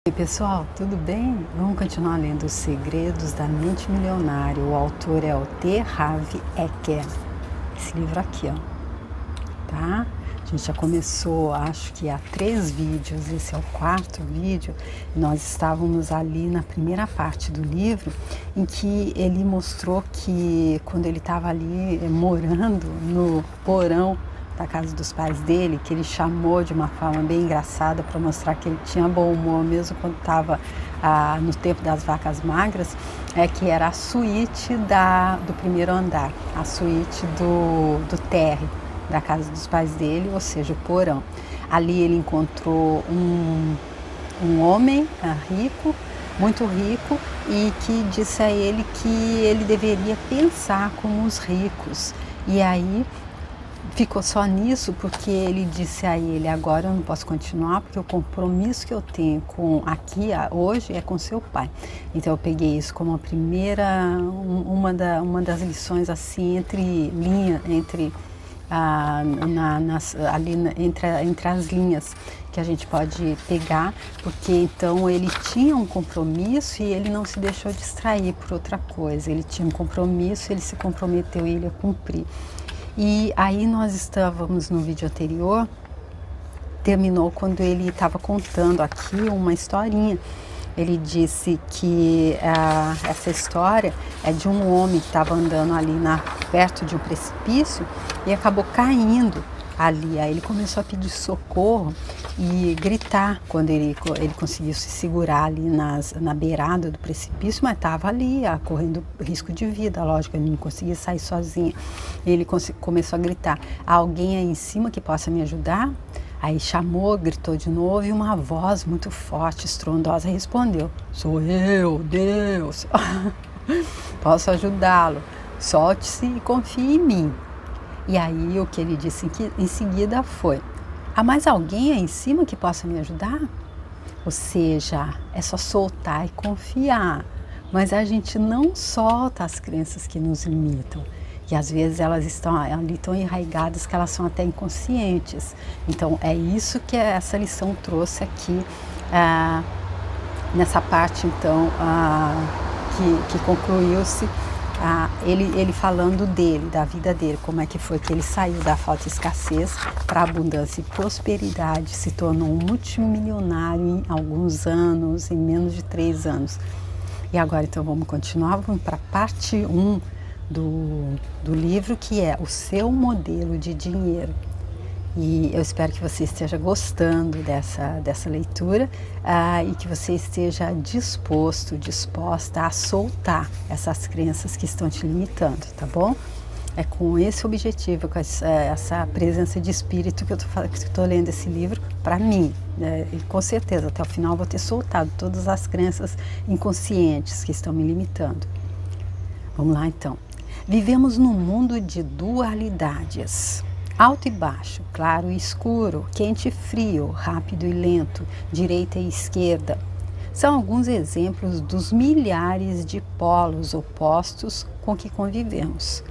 E pessoal, tudo bem? Vamos continuar lendo Os Segredos da Mente Milionária. O autor é o T. Harv Eker. Esse livro aqui, ó, tá? A gente já começou, acho que há 3 vídeos, esse é o 4º vídeo. Nós estávamos ali na primeira parte do livro, em que ele mostrou que quando ele estava ali morando no porão da casa dos pais dele, que ele chamou de uma forma bem engraçada para mostrar que ele tinha bom humor mesmo quando estava no tempo das vacas magras, que era a suíte do primeiro andar, a suíte do térreo da casa dos pais dele, ou seja, o porão. Ali ele encontrou um homem rico, muito rico, e que disse a ele que ele deveria pensar como os ricos. E aí ficou só nisso, porque ele disse a ele: agora eu não posso continuar, porque o compromisso que eu tenho hoje é com seu pai. Então eu peguei isso como a primeira, uma das lições assim, entre as linhas que a gente pode pegar, porque então ele tinha um compromisso e ele não se deixou distrair por outra coisa. Ele tinha um compromisso, ele se comprometeu e ele ia cumprir. E aí nós estávamos no vídeo anterior, terminou quando ele estava contando aqui uma historinha. Ele disse que essa história é de um homem que estava andando ali perto de um precipício e acabou caindo ali. Aí ele começou a pedir socorro e gritar quando ele conseguiu se segurar ali na beirada do precipício, mas estava ali correndo risco de vida, lógico, ele não conseguia sair sozinho. Ele começou a gritar: há alguém aí em cima que possa me ajudar? Aí chamou, gritou de novo e uma voz muito forte, estrondosa, respondeu: sou eu, Deus, posso ajudá-lo, solte-se e confie em mim. E aí o que ele disse em seguida foi: há mais alguém aí em cima que possa me ajudar? Ou seja, é só soltar e confiar. Mas a gente não solta as crenças que nos limitam. E às vezes elas estão ali tão enraigadas que elas são até inconscientes. Então é isso que essa lição trouxe aqui, nessa parte então, que concluiu-se. Ele falando da vida dele, como é que foi que ele saiu da falta e escassez para abundância e prosperidade, se tornou um multimilionário em alguns anos, em menos de 3 anos. E agora então vamos continuar, vamos para a parte 1 do livro, que é o seu modelo de dinheiro. E eu espero que você esteja gostando dessa leitura e que você esteja disposta a soltar essas crenças que estão te limitando, tá bom? É com esse objetivo, com essa presença de espírito que eu estou lendo esse livro para mim. E com certeza, até o final, eu vou ter soltado todas as crenças inconscientes que estão me limitando. Vamos lá, então. Vivemos num mundo de dualidades. Alto e baixo, claro e escuro, quente e frio, rápido e lento, direita e esquerda. São alguns exemplos dos milhares de polos opostos com que convivemos.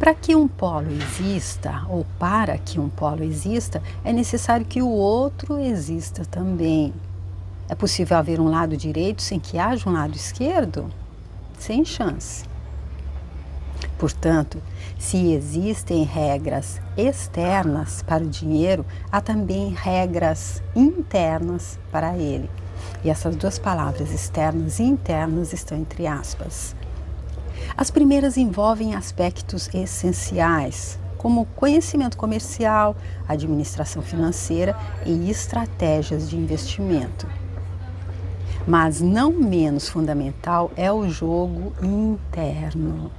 Para que um polo exista, ou para que um polo exista, é necessário que o outro exista também. É possível haver um lado direito sem que haja um lado esquerdo? Sem chance. Portanto, se existem regras externas para o dinheiro, há também regras internas para ele. E essas 2 palavras, externas e internas, estão entre aspas. As primeiras envolvem aspectos essenciais, como conhecimento comercial, administração financeira e estratégias de investimento. Mas não menos fundamental é o jogo interno.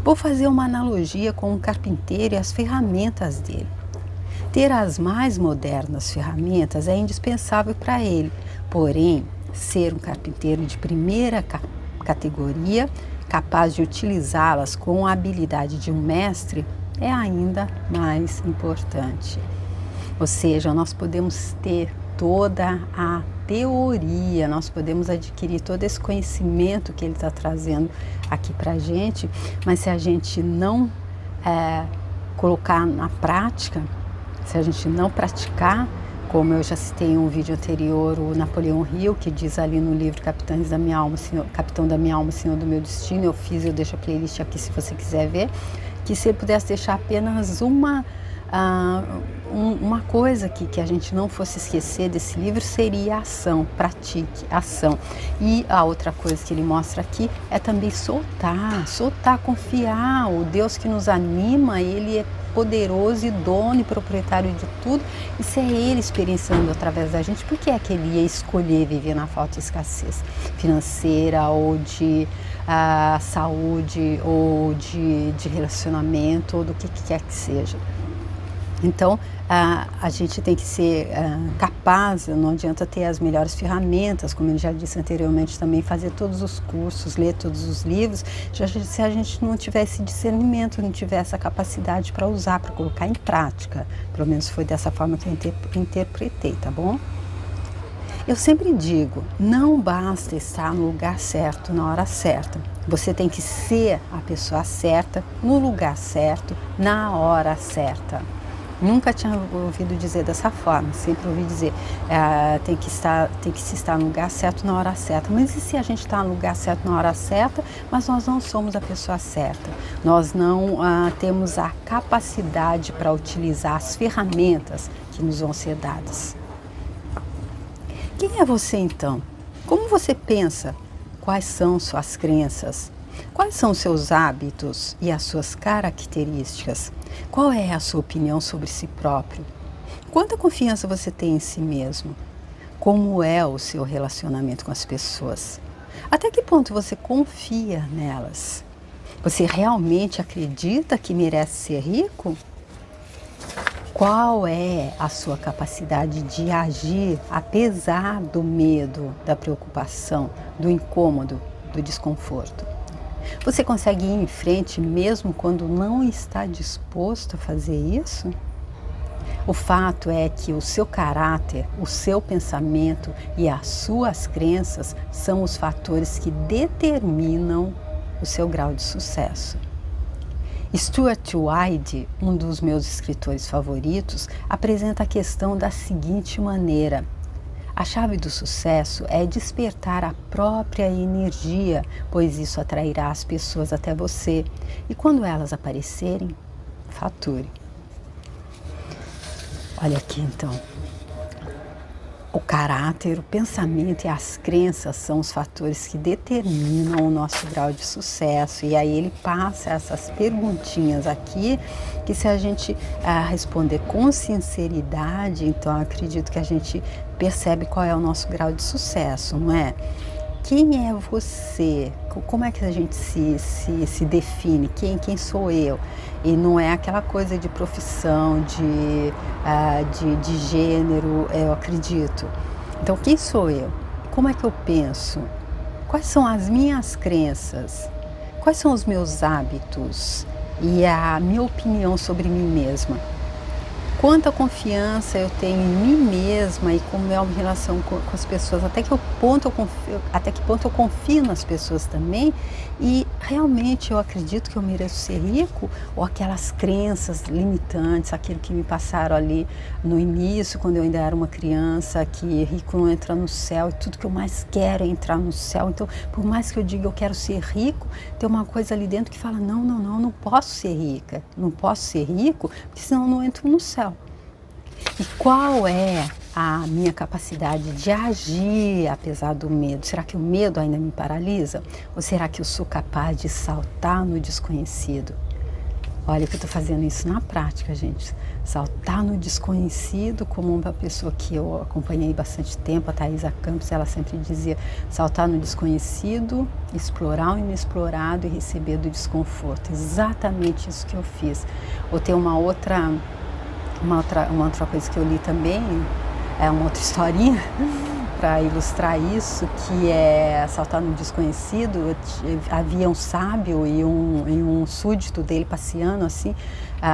Vou fazer uma analogia com um carpinteiro e as ferramentas dele. Ter as mais modernas ferramentas é indispensável para ele, porém, ser um carpinteiro de primeira categoria, capaz de utilizá-las com a habilidade de um mestre, é ainda mais importante. Ou seja, nós podemos ter toda a teoria, nós podemos adquirir todo esse conhecimento que ele está trazendo aqui para a gente, mas se a gente não colocar na prática, se a gente não praticar, Como eu já citei em um vídeo anterior, o Napoleão Hill, que diz ali no livro Capitão da Minha Alma, Senhor do Meu Destino, eu deixo a playlist aqui se você quiser ver, que se ele pudesse deixar apenas uma coisa que a gente não fosse esquecer desse livro seria a ação, pratique, ação. E a outra coisa que ele mostra aqui é também soltar, confiar. O Deus que nos anima, ele é poderoso e dono e proprietário de tudo, e se é ele experienciando através da gente, por que é que ele ia escolher viver na falta e escassez financeira ou de saúde ou de relacionamento ou do que quer que seja? Então, a gente tem que ser capaz, não adianta ter as melhores ferramentas, como eu já disse anteriormente também, fazer todos os cursos, ler todos os livros, se a gente não tiver esse discernimento, não tiver essa capacidade para usar, para colocar em prática. Pelo menos foi dessa forma que eu interpretei, tá bom? Eu sempre digo, não basta estar no lugar certo, na hora certa. Você tem que ser a pessoa certa, no lugar certo, na hora certa. Nunca tinha ouvido dizer dessa forma, sempre ouvi dizer, tem que se estar no lugar certo na hora certa. Mas e se a gente está no lugar certo na hora certa, mas nós não somos a pessoa certa? Nós não temos a capacidade para utilizar as ferramentas que nos vão ser dadas. Quem é você então? Como você pensa? Quais são suas crenças? Quais são os seus hábitos e as suas características? Qual é a sua opinião sobre si próprio? Quanta confiança você tem em si mesmo? Como é o seu relacionamento com as pessoas? Até que ponto você confia nelas? Você realmente acredita que merece ser rico? Qual é a sua capacidade de agir apesar do medo, da preocupação, do incômodo, do desconforto? Você consegue ir em frente mesmo quando não está disposto a fazer isso? O fato é que o seu caráter, o seu pensamento e as suas crenças são os fatores que determinam o seu grau de sucesso. Stuart Wilde, um dos meus escritores favoritos, apresenta a questão da seguinte maneira: a chave do sucesso é despertar a própria energia, pois isso atrairá as pessoas até você. E quando elas aparecerem, fature. Olha aqui então. O caráter, o pensamento e as crenças são os fatores que determinam o nosso grau de sucesso. E aí ele passa essas perguntinhas aqui, que se a gente responder com sinceridade, então acredito que a gente percebe qual é o nosso grau de sucesso, não é? Quem é você? Como é que a gente se define? Quem sou eu? E não é aquela coisa de profissão, de gênero, eu acredito. Então, quem sou eu? Como é que eu penso? Quais são as minhas crenças? Quais são os meus hábitos? E a minha opinião sobre mim mesma? Quanta confiança eu tenho em mim mesma e como é a relação com as pessoas, até que ponto eu confio nas pessoas também, e realmente eu acredito que eu mereço ser rico, ou aquelas crenças limitantes, aquilo que me passaram ali no início, quando eu ainda era uma criança, que rico não entra no céu e tudo que eu mais quero é entrar no céu. Então, por mais que eu diga eu quero ser rico, tem uma coisa ali dentro que fala não posso ser rica, não posso ser rico, porque senão eu não entro no céu. E qual é a minha capacidade de agir apesar do medo? Será que o medo ainda me paralisa? Ou será que eu sou capaz de saltar no desconhecido? Olha que eu estou fazendo isso na prática, gente. Saltar no desconhecido, como uma pessoa que eu acompanhei bastante tempo, a Thaisa Campos, ela sempre dizia: saltar no desconhecido, explorar o inexplorado e receber do desconforto. Exatamente isso que eu fiz. Ou tem uma outra coisa que eu li também, é uma outra historinha para ilustrar isso, que é saltar no desconhecido. Havia um sábio e um súdito dele passeando assim,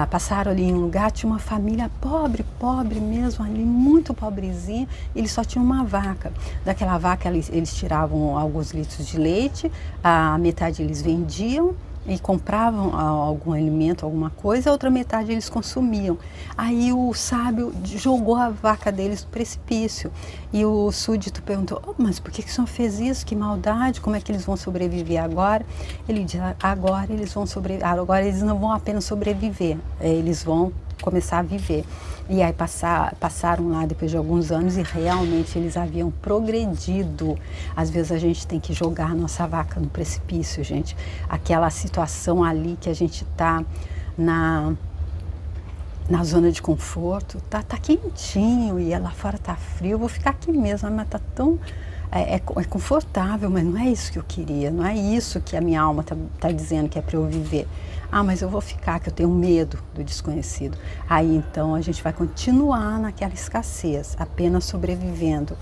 passaram ali em um lugar, tinha uma família pobre mesmo, ali muito pobrezinha, eles só tinham uma vaca. Daquela vaca eles tiravam alguns litros de leite, a metade eles vendiam e compravam algum alimento, alguma coisa, a outra metade eles consumiam. Aí o sábio jogou a vaca deles no precipício e o súdito perguntou: "Oh, mas por que o senhor fez isso? Que maldade, como é que eles vão sobreviver agora?" Ele disse: "Agora eles vão agora eles não vão apenas sobreviver, eles vão começar a viver." E aí passaram lá depois de alguns anos e realmente eles haviam progredido. Às vezes a gente tem que jogar a nossa vaca no precipício, gente. Aquela situação ali que a gente está na zona de conforto, tá quentinho e lá fora tá frio, eu vou ficar aqui mesmo, mas tá tão é confortável, mas não é isso que eu queria, não é isso que a minha alma tá dizendo que é para eu viver. Ah, mas eu vou ficar, que eu tenho medo do desconhecido. Aí então a gente vai continuar naquela escassez, apenas sobrevivendo.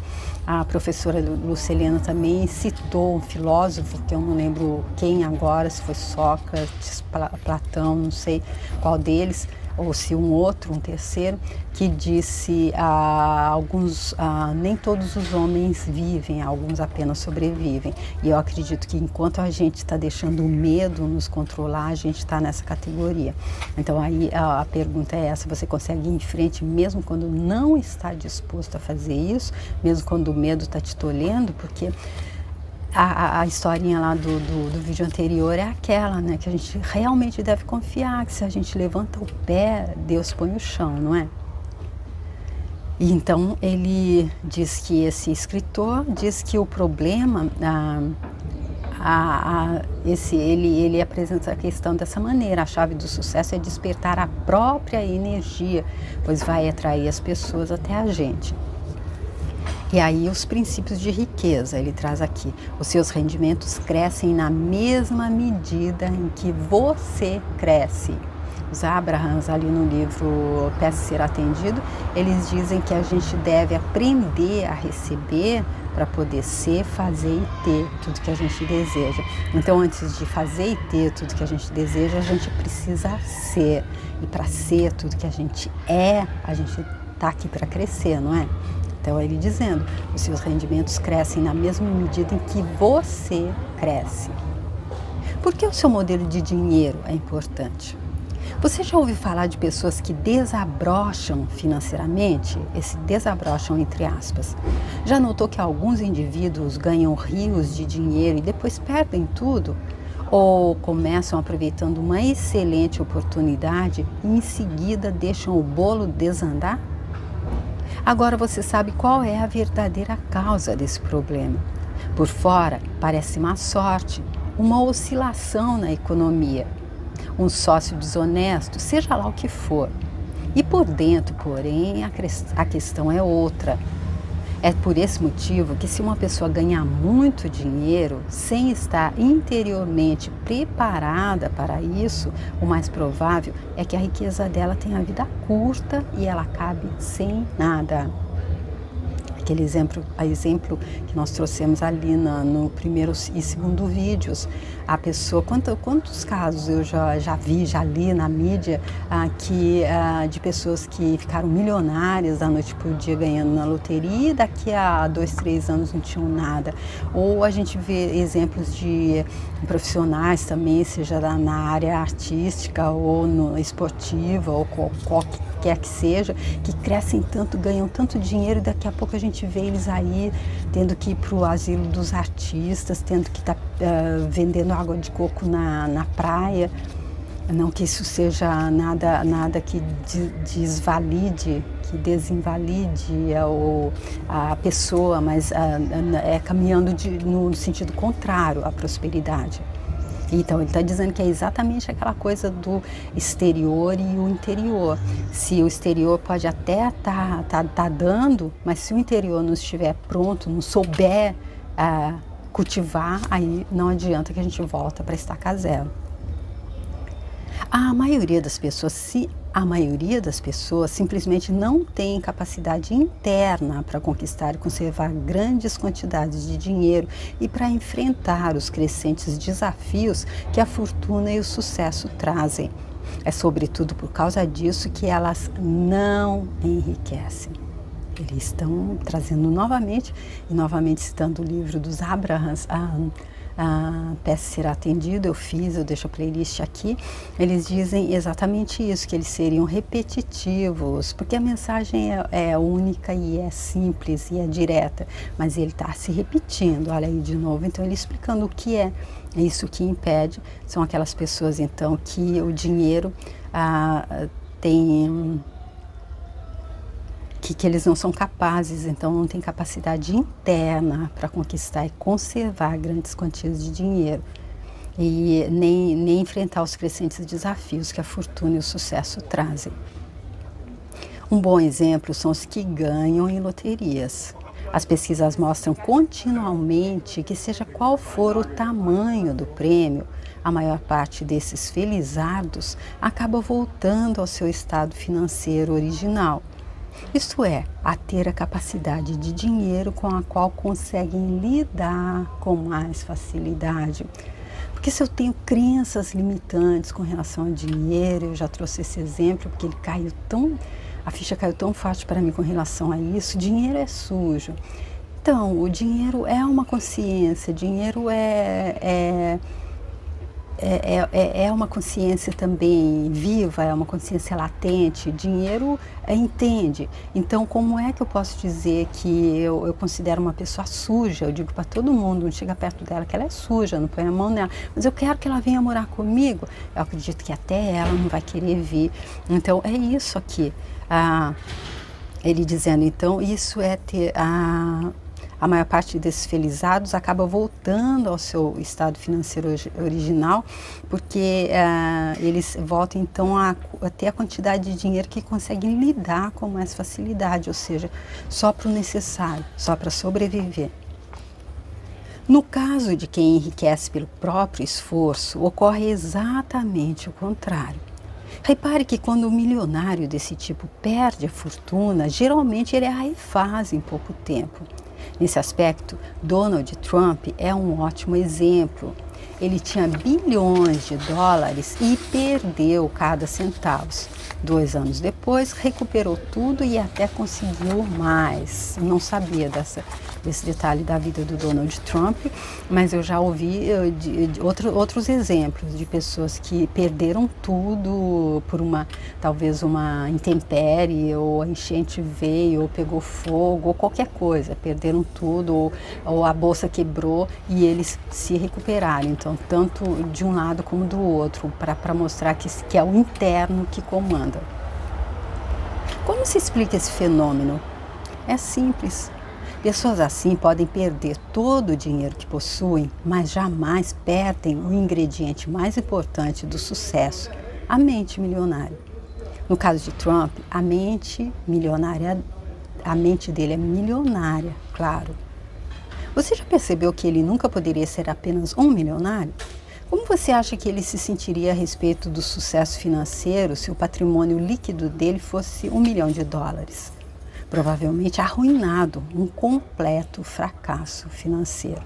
A professora Luceliana também citou um filósofo, que eu não lembro quem agora, se foi Sócrates, Platão, não sei qual deles, ou se um terceiro, que disse nem todos os homens vivem, alguns apenas sobrevivem. E eu acredito que enquanto a gente está deixando o medo nos controlar, a gente está nessa categoria. Então aí a pergunta é essa: você consegue ir em frente mesmo quando não está disposto a fazer isso, mesmo quando o medo está te tolhendo? Porque a historinha lá do vídeo anterior é aquela, né, que a gente realmente deve confiar, que se a gente levanta o pé, Deus põe o chão, não é? E então ele diz que esse escritor diz que o problema, ele apresenta a questão dessa maneira: a chave do sucesso é despertar a própria energia, pois vai atrair as pessoas até a gente. E aí os princípios de riqueza, ele traz aqui: os seus rendimentos crescem na mesma medida em que você cresce. Os Abrahams, ali no livro Peça Ser Atendido, eles dizem que a gente deve aprender a receber para poder ser, fazer e ter tudo que a gente deseja. Então, antes de fazer e ter tudo que a gente deseja, a gente precisa ser. E para ser tudo que a gente está aqui para crescer, não é? Então, ele dizendo: os seus rendimentos crescem na mesma medida em que você cresce. Por que o seu modelo de dinheiro é importante? Você já ouviu falar de pessoas que desabrocham financeiramente? Esse desabrocham entre aspas. Já notou que alguns indivíduos ganham rios de dinheiro e depois perdem tudo? Ou começam aproveitando uma excelente oportunidade e em seguida deixam o bolo desandar? Agora você sabe qual é a verdadeira causa desse problema. Por fora, parece má sorte, uma oscilação na economia, um sócio desonesto, seja lá o que for. E por dentro, porém, a questão é outra. É por esse motivo que, se uma pessoa ganhar muito dinheiro sem estar interiormente preparada para isso, o mais provável é que a riqueza dela tenha vida curta e ela acabe sem nada. Aquele exemplo que nós trouxemos ali no primeiro e segundo vídeos, a pessoa, quantos casos eu já li na mídia de pessoas que ficaram milionárias da noite para o dia ganhando na loteria e daqui a 2, 3 anos não tinham nada. Ou a gente vê exemplos de profissionais também, seja na área artística ou esportiva ou qualquer que seja, que crescem tanto, ganham tanto dinheiro e daqui a pouco a gente vê eles aí tendo que ir para o asilo dos artistas, tendo que estar vendendo água de coco na praia. Não que isso seja nada que desinvalide a pessoa, mas é caminhando no sentido contrário à prosperidade. Então, ele está dizendo que é exatamente aquela coisa do exterior e o interior. Se o exterior pode até tá dando, mas se o interior não estiver pronto, não souber cultivar, aí não adianta que a gente volta para estaca zero. A maioria das pessoas simplesmente não tem capacidade interna para conquistar e conservar grandes quantidades de dinheiro e para enfrentar os crescentes desafios que a fortuna e o sucesso trazem. É sobretudo por causa disso que elas não enriquecem. Eles estão trazendo novamente citando o livro dos Abrahams, Peça Ser Atendido, eu deixo a playlist aqui, eles dizem exatamente isso, que eles seriam repetitivos, porque a mensagem é única e é simples e é direta, mas ele está se repetindo, olha aí de novo, então ele explicando o que é isso que impede, são aquelas pessoas então que o dinheiro tem... que eles não são capazes, então não tem capacidade interna para conquistar e conservar grandes quantias de dinheiro e nem enfrentar os crescentes desafios que a fortuna e o sucesso trazem. Um bom exemplo são os que ganham em loterias. As pesquisas mostram continuamente que seja qual for o tamanho do prêmio, a maior parte desses felizardos acaba voltando ao seu estado financeiro original. Isto é, a ter a capacidade de dinheiro com a qual conseguem lidar com mais facilidade. Porque se eu tenho crenças limitantes com relação ao dinheiro, eu já trouxe esse exemplo, porque a ficha caiu tão forte para mim com relação a isso, dinheiro é sujo. Então, o dinheiro é uma consciência, dinheiro é uma consciência também viva, é uma consciência latente, dinheiro entende. Então, como é que eu posso dizer que eu considero uma pessoa suja? Eu digo para todo mundo, não chega perto dela que ela é suja, não põe a mão nela, mas eu quero que ela venha morar comigo. Eu acredito que até ela não vai querer vir. Então, é isso aqui. Ele dizendo, então, isso é ter a maior parte desses felizados acaba voltando ao seu estado financeiro original, porque eles voltam então a ter a quantidade de dinheiro que conseguem lidar com mais facilidade, ou seja, só para o necessário, só para sobreviver. No caso de quem enriquece pelo próprio esforço, ocorre exatamente o contrário. Repare que quando um milionário desse tipo perde a fortuna, geralmente ele a refaz em pouco tempo. Nesse aspecto, Donald Trump é um ótimo exemplo. Ele tinha bilhões de dólares e perdeu cada centavo. 2 anos depois, recuperou tudo e até conseguiu mais. Não sabia desse detalhe da vida do Donald Trump, mas eu já ouvi outros exemplos de pessoas que perderam tudo por talvez uma intempérie, ou a enchente veio, ou pegou fogo, ou qualquer coisa. Perderam tudo, ou a bolsa quebrou e eles se recuperaram. Então, tanto de um lado como do outro, para mostrar que é o interno que comanda. Como se explica esse fenômeno? É simples. Pessoas assim podem perder todo o dinheiro que possuem, mas jamais perdem o ingrediente mais importante do sucesso, a mente milionária. No caso de Trump, a mente dele é milionária, claro. Você já percebeu que ele nunca poderia ser apenas um milionário? Como você acha que ele se sentiria a respeito do sucesso financeiro se o patrimônio líquido dele fosse $1 milhão? Provavelmente arruinado, um completo fracasso financeiro.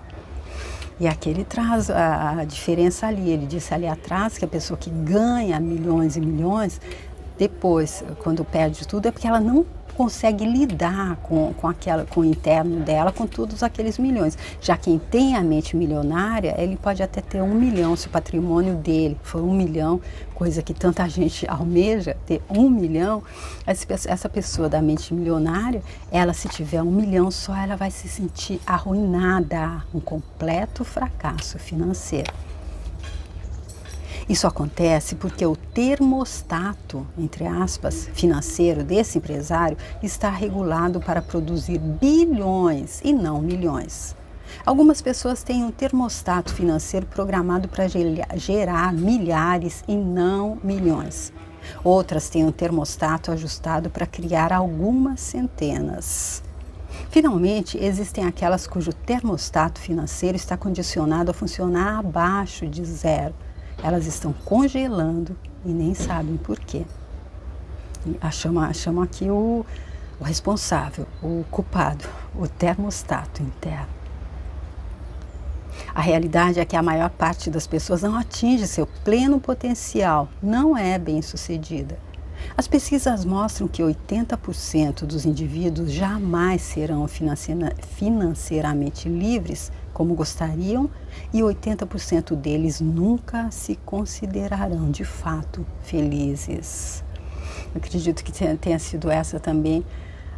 E aqui ele traz a diferença ali, ele disse ali atrás que a pessoa que ganha milhões e milhões, depois, quando perde tudo, é porque ela não consegue lidar com o interno dela, com todos aqueles milhões. Já quem tem a mente milionária, ele pode até ter 1 milhão, se o patrimônio dele for 1 milhão, coisa que tanta gente almeja, ter 1 milhão, essa pessoa da mente milionária, ela se tiver 1 milhão só, ela vai se sentir arruinada, um completo fracasso financeiro. Isso acontece porque o termostato, entre aspas, financeiro desse empresário está regulado para produzir bilhões e não milhões. Algumas pessoas têm um termostato financeiro programado para gerar milhares e não milhões. Outras têm um termostato ajustado para criar algumas centenas. Finalmente, existem aquelas cujo termostato financeiro está condicionado a funcionar abaixo de 0. Elas estão congelando e nem sabem por quê. Chamam aqui o responsável, o culpado, o termostato interno. A realidade é que a maior parte das pessoas não atinge seu pleno potencial, não é bem-sucedida. As pesquisas mostram que 80% dos indivíduos jamais serão financeiramente livres como gostariam e 80% deles nunca se considerarão de fato felizes. Eu acredito que tenha sido essa também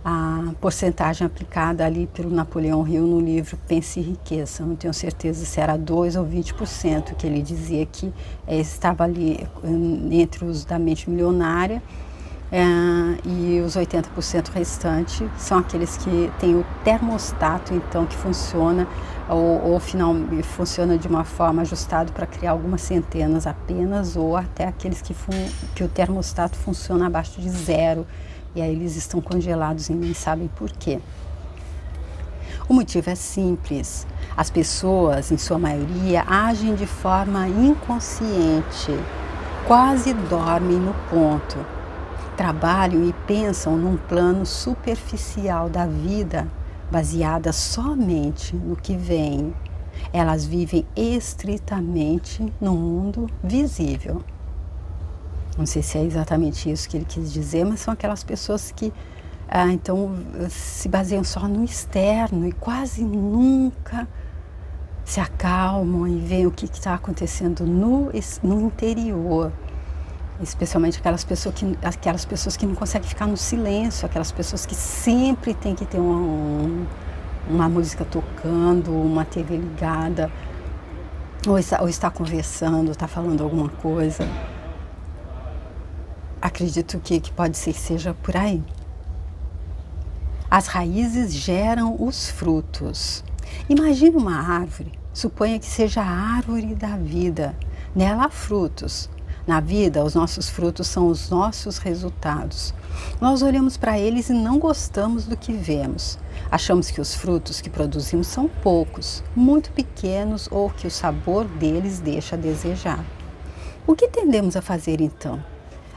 a porcentagem aplicada ali pelo Napoleão Hill no livro Pense e Enriqueça. Não tenho certeza se era 2 ou 20% que ele dizia que estava ali entre os da mente milionária, e os 80% restantes são aqueles que têm o termostato, então, que funciona ou funciona de uma forma ajustada para criar algumas centenas apenas, ou até aqueles que o termostato funciona abaixo de 0, e aí eles estão congelados e nem sabem por quê. O motivo é simples. As pessoas, em sua maioria, agem de forma inconsciente, quase dormem no ponto. Trabalham e pensam num plano superficial da vida, baseada somente no que vem. Elas vivem estritamente no mundo visível. Não sei se é exatamente isso que ele quis dizer, mas são aquelas pessoas que então se baseiam só no externo e quase nunca se acalmam e veem o que está acontecendo no interior. Especialmente aquelas pessoas que não conseguem ficar no silêncio, aquelas pessoas que sempre tem que ter uma música tocando, uma TV ligada, ou está conversando, está falando alguma coisa. Acredito que pode ser que seja por aí. As raízes geram os frutos. Imagine uma árvore, suponha que seja a árvore da vida. Nela há frutos. Na vida, os nossos frutos são os nossos resultados. Nós olhamos para eles e não gostamos do que vemos. Achamos que os frutos que produzimos são poucos, muito pequenos ou que o sabor deles deixa a desejar. O que tendemos a fazer então?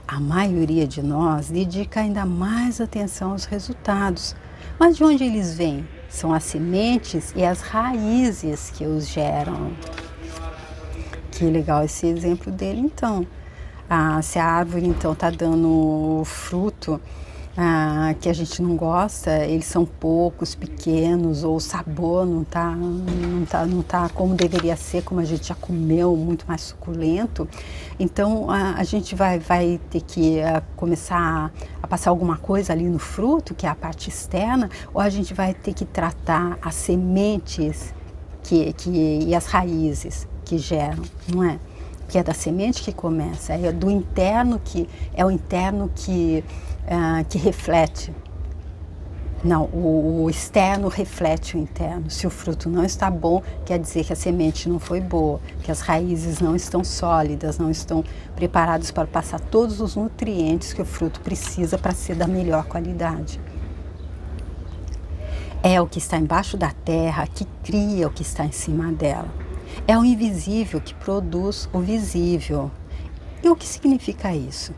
A maioria de nós dedica ainda mais atenção aos resultados. Mas de onde eles vêm? São as sementes e as raízes que os geram. Que legal esse exemplo dele, então. Se a árvore, então, está dando fruto que a gente não gosta, eles são poucos, pequenos, ou o sabor não tá como deveria ser, como a gente já comeu, muito mais suculento. Então, a gente vai ter que começar a passar alguma coisa ali no fruto, que é a parte externa, ou a gente vai ter que tratar as sementes e as raízes que geram, não é? Que é da semente que começa, é do interno é o interno que reflete. Não, o externo reflete o interno. Se o fruto não está bom, quer dizer que a semente não foi boa, que as raízes não estão sólidas, não estão preparadas para passar todos os nutrientes que o fruto precisa para ser da melhor qualidade. É o que está embaixo da terra que cria o que está em cima dela. É o invisível que produz o visível. E o que significa isso?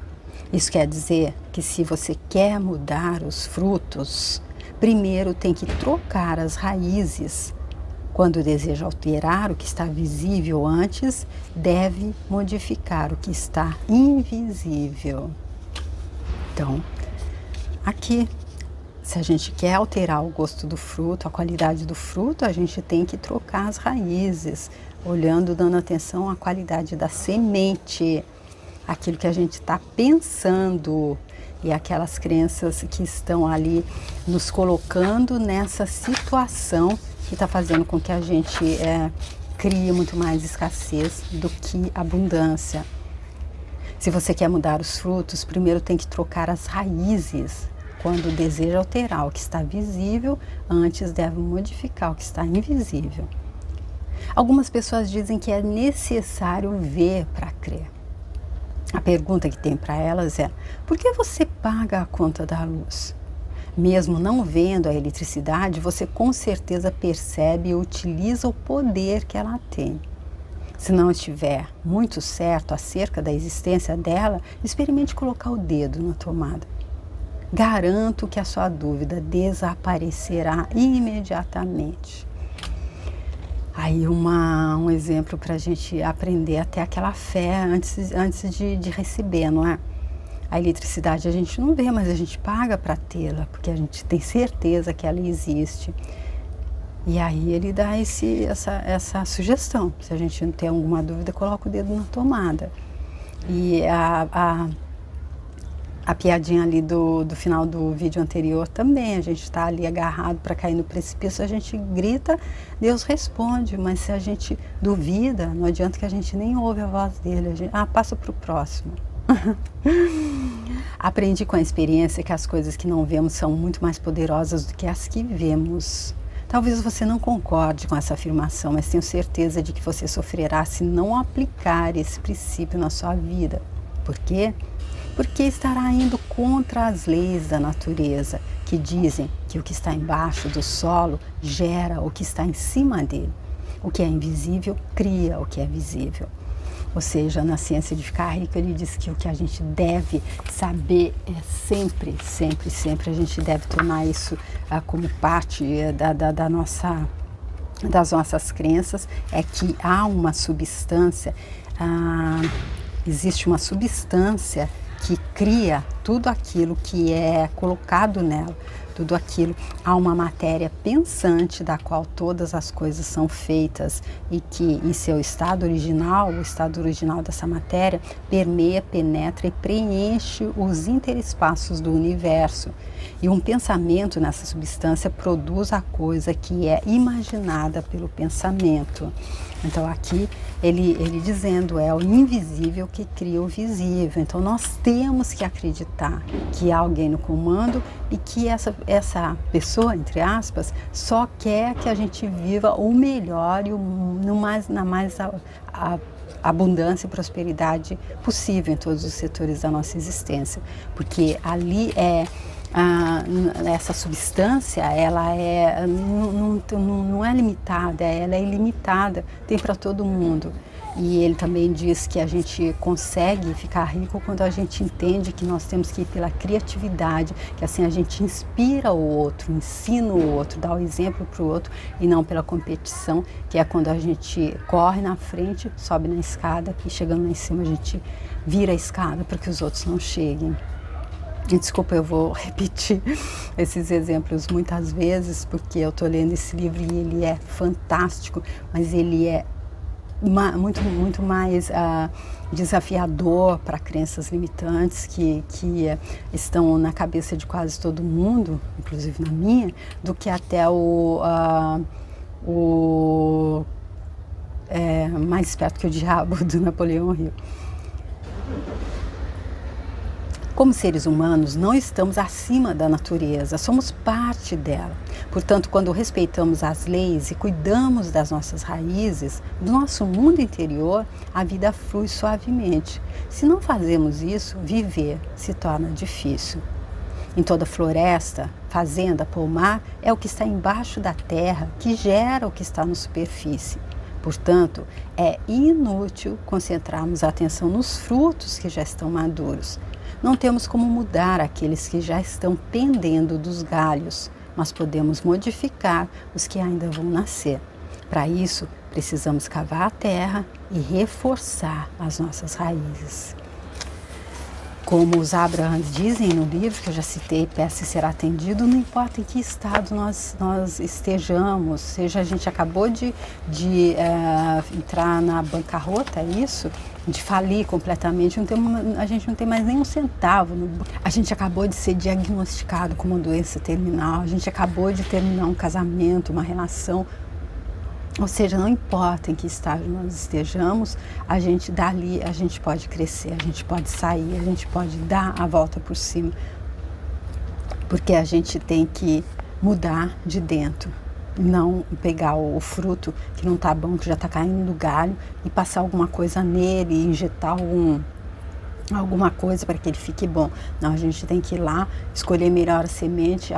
Isso quer dizer que se você quer mudar os frutos, primeiro tem que trocar as raízes. Quando deseja alterar o que está visível antes, deve modificar o que está invisível. Então, aqui, se a gente quer alterar o gosto do fruto, a qualidade do fruto, a gente tem que trocar as raízes, olhando, dando atenção à qualidade da semente, aquilo que a gente está pensando e aquelas crenças que estão ali nos colocando nessa situação que está fazendo com que a gente crie muito mais escassez do que abundância. Se você quer mudar os frutos, primeiro tem que trocar as raízes. Quando deseja alterar o que está visível, antes deve modificar o que está invisível. Algumas pessoas dizem que é necessário ver para crer. A pergunta que tem para elas é: por que você paga a conta da luz? Mesmo não vendo a eletricidade, você com certeza percebe e utiliza o poder que ela tem. Se não estiver muito certo acerca da existência dela, experimente colocar o dedo na tomada. Garanto que a sua dúvida desaparecerá imediatamente. Aí um exemplo para a gente aprender a ter aquela fé antes de receber, não é? A eletricidade a gente não vê, mas a gente paga para tê-la, porque a gente tem certeza que ela existe. E aí ele dá essa sugestão. Se a gente não tem alguma dúvida, coloca o dedo na tomada. E a piadinha ali do final do vídeo anterior também, a gente está ali agarrado para cair no precipício, a gente grita, Deus responde, mas se a gente duvida, não adianta que a gente nem ouve a voz dele, passa para o próximo. Aprendi com a experiência que as coisas que não vemos são muito mais poderosas do que as que vemos. Talvez você não concorde com essa afirmação, mas tenho certeza de que você sofrerá se não aplicar esse princípio na sua vida. Por quê? Porque estará indo contra as leis da natureza, que dizem que o que está embaixo do solo gera o que está em cima dele. O que é invisível cria o que é visível. Ou seja, na Ciência de Ficar Rico, ele diz que o que a gente deve saber é sempre, sempre, sempre, a gente deve tornar isso como parte das nossas crenças, é que há uma substância, existe uma substância que cria tudo aquilo que é colocado nela, tudo aquilo. Há uma matéria pensante da qual todas as coisas são feitas e que em seu estado original, o estado original dessa matéria, permeia, penetra e preenche os interespaços do universo. E um pensamento nessa substância produz a coisa que é imaginada pelo pensamento. Então aqui ele dizendo, é o invisível que cria o visível. Então nós temos que acreditar que há alguém no comando e que essa pessoa, entre aspas, só quer que a gente viva o melhor e na mais abundância e prosperidade possível em todos os setores da nossa existência. Porque ali essa substância, ela não é limitada, ela é ilimitada, tem para todo mundo. E ele também diz que a gente consegue ficar rico quando a gente entende que nós temos que ir pela criatividade, que assim a gente inspira o outro, ensina o outro, dá o exemplo para o outro e não pela competição, que é quando a gente corre na frente, sobe na escada e chegando lá em cima a gente vira a escada para que os outros não cheguem. Desculpa, eu vou repetir esses exemplos muitas vezes, porque eu estou lendo esse livro e ele é fantástico, mas ele é muito mais desafiador para crenças limitantes que estão na cabeça de quase todo mundo, inclusive na minha, do que até Mais Esperto que o Diabo, do Napoleão Hill. Como seres humanos, não estamos acima da natureza, somos parte dela. Portanto, quando respeitamos as leis e cuidamos das nossas raízes, do nosso mundo interior, a vida flui suavemente. Se não fazemos isso, viver se torna difícil. Em toda floresta, fazenda, pomar, é o que está embaixo da terra que gera o que está na superfície. Portanto, é inútil concentrarmos a atenção nos frutos que já estão maduros. Não temos como mudar aqueles que já estão pendendo dos galhos, mas podemos modificar os que ainda vão nascer. Para isso, precisamos cavar a terra e reforçar as nossas raízes. Como os Abrahams dizem no livro, que eu já citei, peça e será atendido, não importa em que estado nós estejamos, seja a gente acabou de entrar na bancarrota, é isso? De falir completamente, a gente não tem mais nem um centavo. A gente acabou de ser diagnosticado com uma doença terminal, a gente acabou de terminar um casamento, uma relação. Ou seja, não importa em que estágio nós estejamos, dali a gente pode crescer, a gente pode sair, a gente pode dar a volta por cima. Porque a gente tem que mudar de dentro, não pegar o fruto que não está bom, que já está caindo do galho, e passar alguma coisa nele, injetar alguma coisa para que ele fique bom. Não, a gente tem que ir lá, escolher melhor a semente,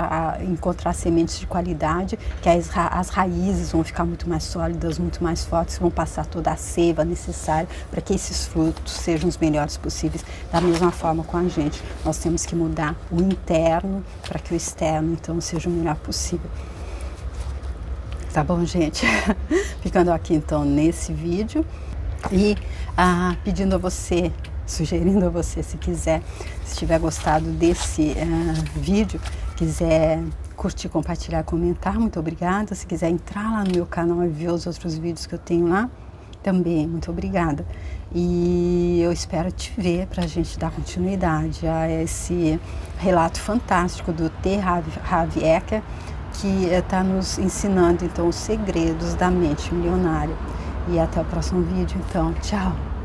encontrar sementes de qualidade, que as raízes vão ficar muito mais sólidas, muito mais fortes, vão passar toda a seiva necessária para que esses frutos sejam os melhores possíveis. Da mesma forma com a gente, nós temos que mudar o interno para que o externo, então, seja o melhor possível. Tá bom, gente? Ficando aqui, então, nesse vídeo e pedindo a você sugerindo a você, se quiser, se tiver gostado desse vídeo, quiser curtir, compartilhar, comentar, muito obrigada. Se quiser entrar lá no meu canal e ver os outros vídeos que eu tenho lá, também, muito obrigada. E eu espero te ver para a gente dar continuidade a esse relato fantástico do T. Harv Eker, que está nos ensinando então os segredos da mente milionária. E até o próximo vídeo, então, tchau!